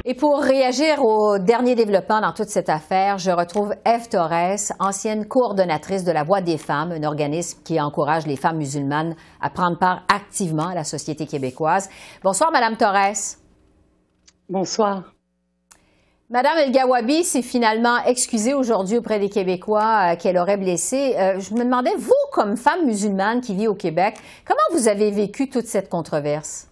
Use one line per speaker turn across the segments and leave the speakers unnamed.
Et pour réagir aux derniers développements dans toute cette affaire, je retrouve Ève Torres, ancienne coordonnatrice de la Voix des femmes, un organisme qui encourage les femmes musulmanes à prendre part activement à la société québécoise. Bonsoir, Madame Torres.
Bonsoir.
Madame El Gawabi s'est finalement excusée aujourd'hui auprès des Québécois qu'elle aurait blessés. Je me demandais, vous, comme femme musulmane qui vit au Québec, comment vous avez vécu toute cette controverse?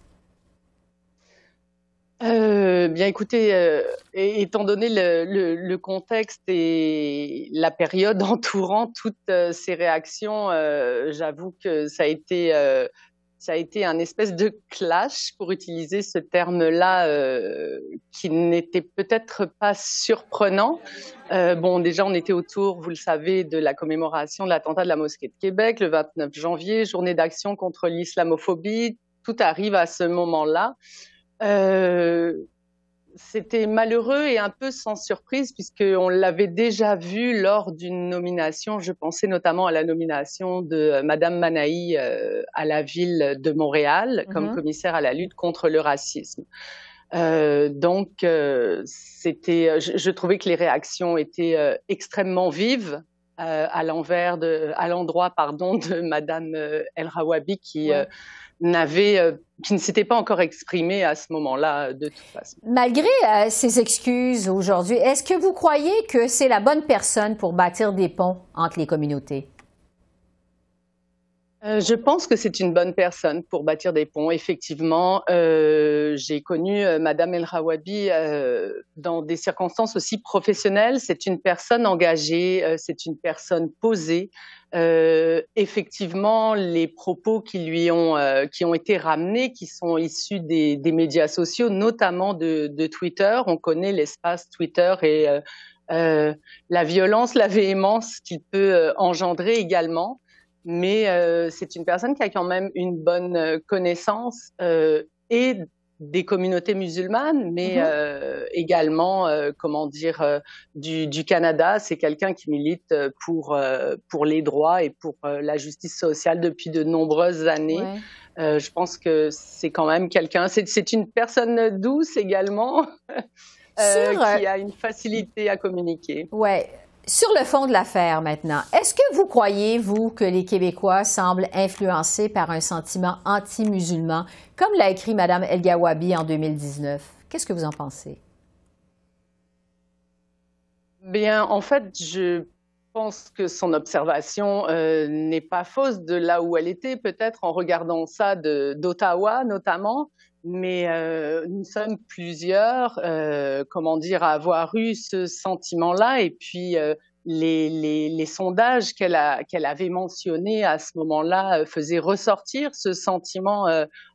Bien écoutez, étant donné le contexte et la période entourant toutes ces réactions, j'avoue que ça a été un espèce de clash, pour utiliser ce terme-là, qui n'était peut-être pas surprenant. Bon, déjà, on était autour, vous le savez, de la commémoration de l'attentat de la mosquée de Québec, le 29 janvier, journée d'action contre l'islamophobie. Tout arrive à ce moment-là. C'était malheureux et un peu sans surprise, puisqu'on l'avait déjà vu lors d'une nomination. Je pensais notamment à la nomination de Madame Manaï à la ville de Montréal comme commissaire à la lutte contre le racisme. Donc, je trouvais que les réactions étaient extrêmement vives à l'endroit, de Madame El Rawabi qui ne s'était pas encore exprimée à ce moment-là, de toute façon.
Malgré ces excuses aujourd'hui, est-ce que vous croyez que c'est la bonne personne pour bâtir des ponts entre les communautés?
Je pense que c'est une bonne personne pour bâtir des ponts. Effectivement, j'ai connu Madame El Rawabi dans des circonstances aussi professionnelles. C'est une personne engagée, c'est une personne posée. Effectivement, les propos qui ont été ramenés, qui sont issus des médias sociaux, notamment de Twitter. On connaît l'espace Twitter et la violence, la véhémence qu'il peut engendrer également. Mais c'est une personne qui a quand même une bonne connaissance et des communautés musulmanes, mais également, du Canada. C'est quelqu'un qui milite pour les droits et pour la justice sociale depuis de nombreuses années. Ouais. Je pense que c'est quand même quelqu'un. C'est une personne douce également, qui a une facilité à communiquer.
Ouais. Sur le fond de l'affaire maintenant, est-ce que vous croyez, vous, que les Québécois semblent influencés par un sentiment anti-musulman, comme l'a écrit Mme El Gawabi en 2019? Qu'est-ce que vous en pensez?
Bien, en fait, je pense que son observation n'est pas fausse de là où elle était, peut-être en regardant ça d'Ottawa notamment. Mais nous sommes plusieurs, à avoir eu ce sentiment-là. Et puis les sondages qu'elle avait mentionnés à ce moment-là faisaient ressortir ce sentiment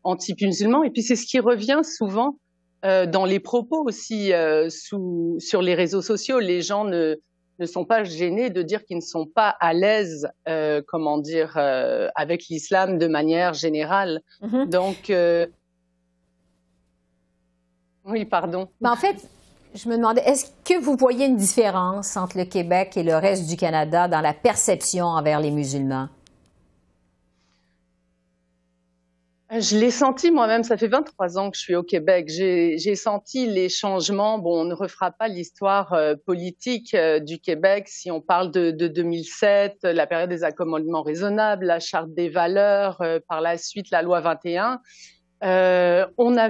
anti-musulman. Et puis c'est ce qui revient souvent dans les propos aussi sur les réseaux sociaux. Les gens ne sont pas gênés de dire qu'ils ne sont pas à l'aise, avec l'islam de manière générale. Donc oui, pardon.
Mais en fait, je me demandais, est-ce que vous voyez une différence entre le Québec et le reste du Canada dans la perception envers les musulmans?
Je l'ai senti moi-même, ça fait 23 ans que je suis au Québec. J'ai senti les changements. Bon, on ne refera pas l'histoire politique du Québec si on parle de 2007, la période des accommodements raisonnables, la Charte des valeurs, par la suite la loi 21. On a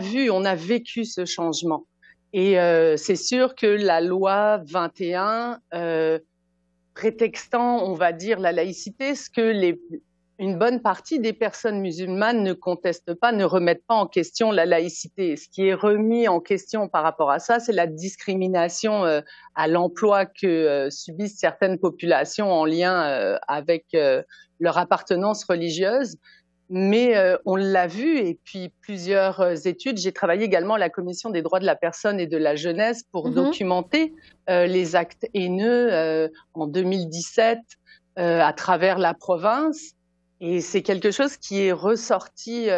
vécu ce changement. Et c'est sûr que la loi 21, prétextant, on va dire, la laïcité, ce que une bonne partie des personnes musulmanes ne contestent pas, ne remettent pas en question la laïcité. Ce qui est remis en question par rapport à ça, c'est la discrimination à l'emploi que subissent certaines populations en lien avec leur appartenance religieuse. Mais on l'a vu, et puis plusieurs études. J'ai travaillé également à la Commission des droits de la personne et de la jeunesse pour documenter les actes haineux en 2017 à travers la province. Et c'est quelque chose qui est ressorti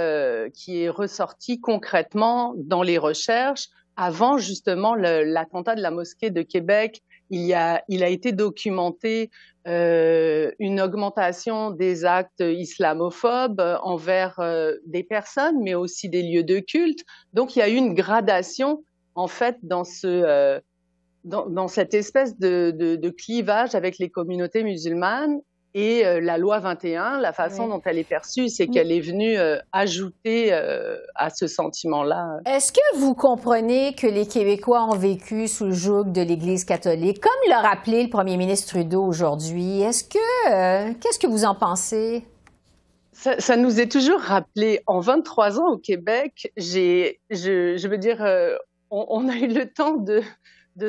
concrètement dans les recherches. Avant justement l'attentat de la mosquée de Québec, il a été documenté une augmentation des actes islamophobes envers des personnes, mais aussi des lieux de culte. Donc, il y a eu une gradation en fait, dans cette espèce de clivage avec les communautés musulmanes. Et la loi 21, la façon dont elle est perçue, c'est qu'elle est venue ajouter à ce sentiment-là.
Est-ce que vous comprenez que les Québécois ont vécu sous le joug de l'Église catholique, comme l'a rappelé le premier ministre Trudeau aujourd'hui? Qu'est-ce que vous en pensez?
Ça nous est toujours rappelé. En 23 ans au Québec, je veux dire, on a eu le temps de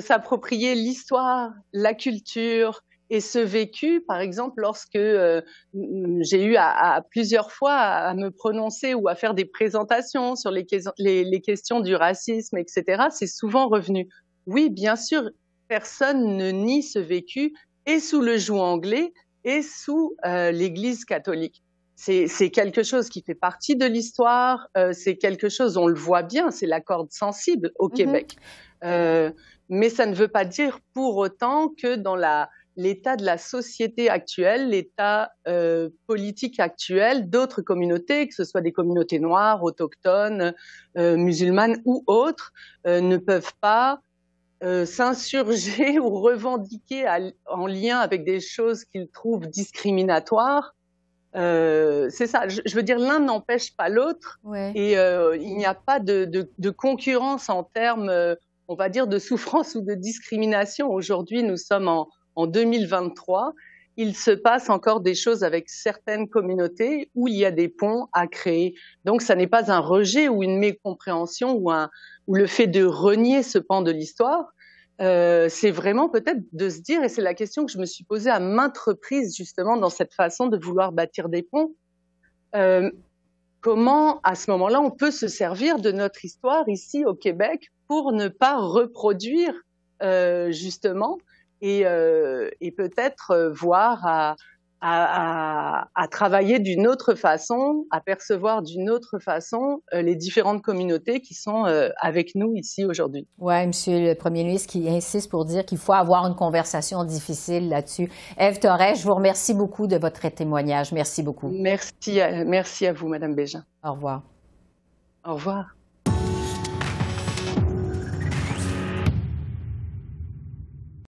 s'approprier l'histoire, la culture et ce vécu. Par exemple, lorsque j'ai eu à plusieurs fois à me prononcer ou à faire des présentations sur les questions du racisme, etc., c'est souvent revenu. Oui, bien sûr, personne ne nie ce vécu, et sous le joug anglais et sous l'Église catholique. C'est quelque chose qui fait partie de l'histoire, c'est quelque chose, on le voit bien, c'est la corde sensible au Québec. Mais ça ne veut pas dire pour autant que dans l'état de la société actuelle, l'état politique actuel, d'autres communautés, que ce soit des communautés noires, autochtones, musulmanes ou autres, ne peuvent pas s'insurger ou revendiquer en lien avec des choses qu'ils trouvent discriminatoires. C'est ça, je veux dire, l'un n'empêche pas l'autre, et il n'y a pas de concurrence en termes, on va dire, de souffrance ou de discrimination. Aujourd'hui, nous sommes en 2023. Il se passe encore des choses avec certaines communautés où il y a des ponts à créer. Donc, ça n'est pas un rejet ou une mécompréhension ou le fait de renier ce pan de l'histoire. C'est vraiment peut-être de se dire, et c'est la question que je me suis posée à maintes reprises justement dans cette façon de vouloir bâtir des ponts, comment à ce moment-là on peut se servir de notre histoire ici au Québec pour ne pas reproduire justement et peut-être voir à travailler d'une autre façon, à percevoir d'une autre façon les différentes communautés qui sont avec nous ici aujourd'hui.
Oui, Monsieur le Premier ministre qui insiste pour dire qu'il faut avoir une conversation difficile là-dessus. Ève Torres, je vous remercie beaucoup de votre témoignage. Merci beaucoup.
Merci à vous, Madame Bégin.
Au revoir.
Au revoir.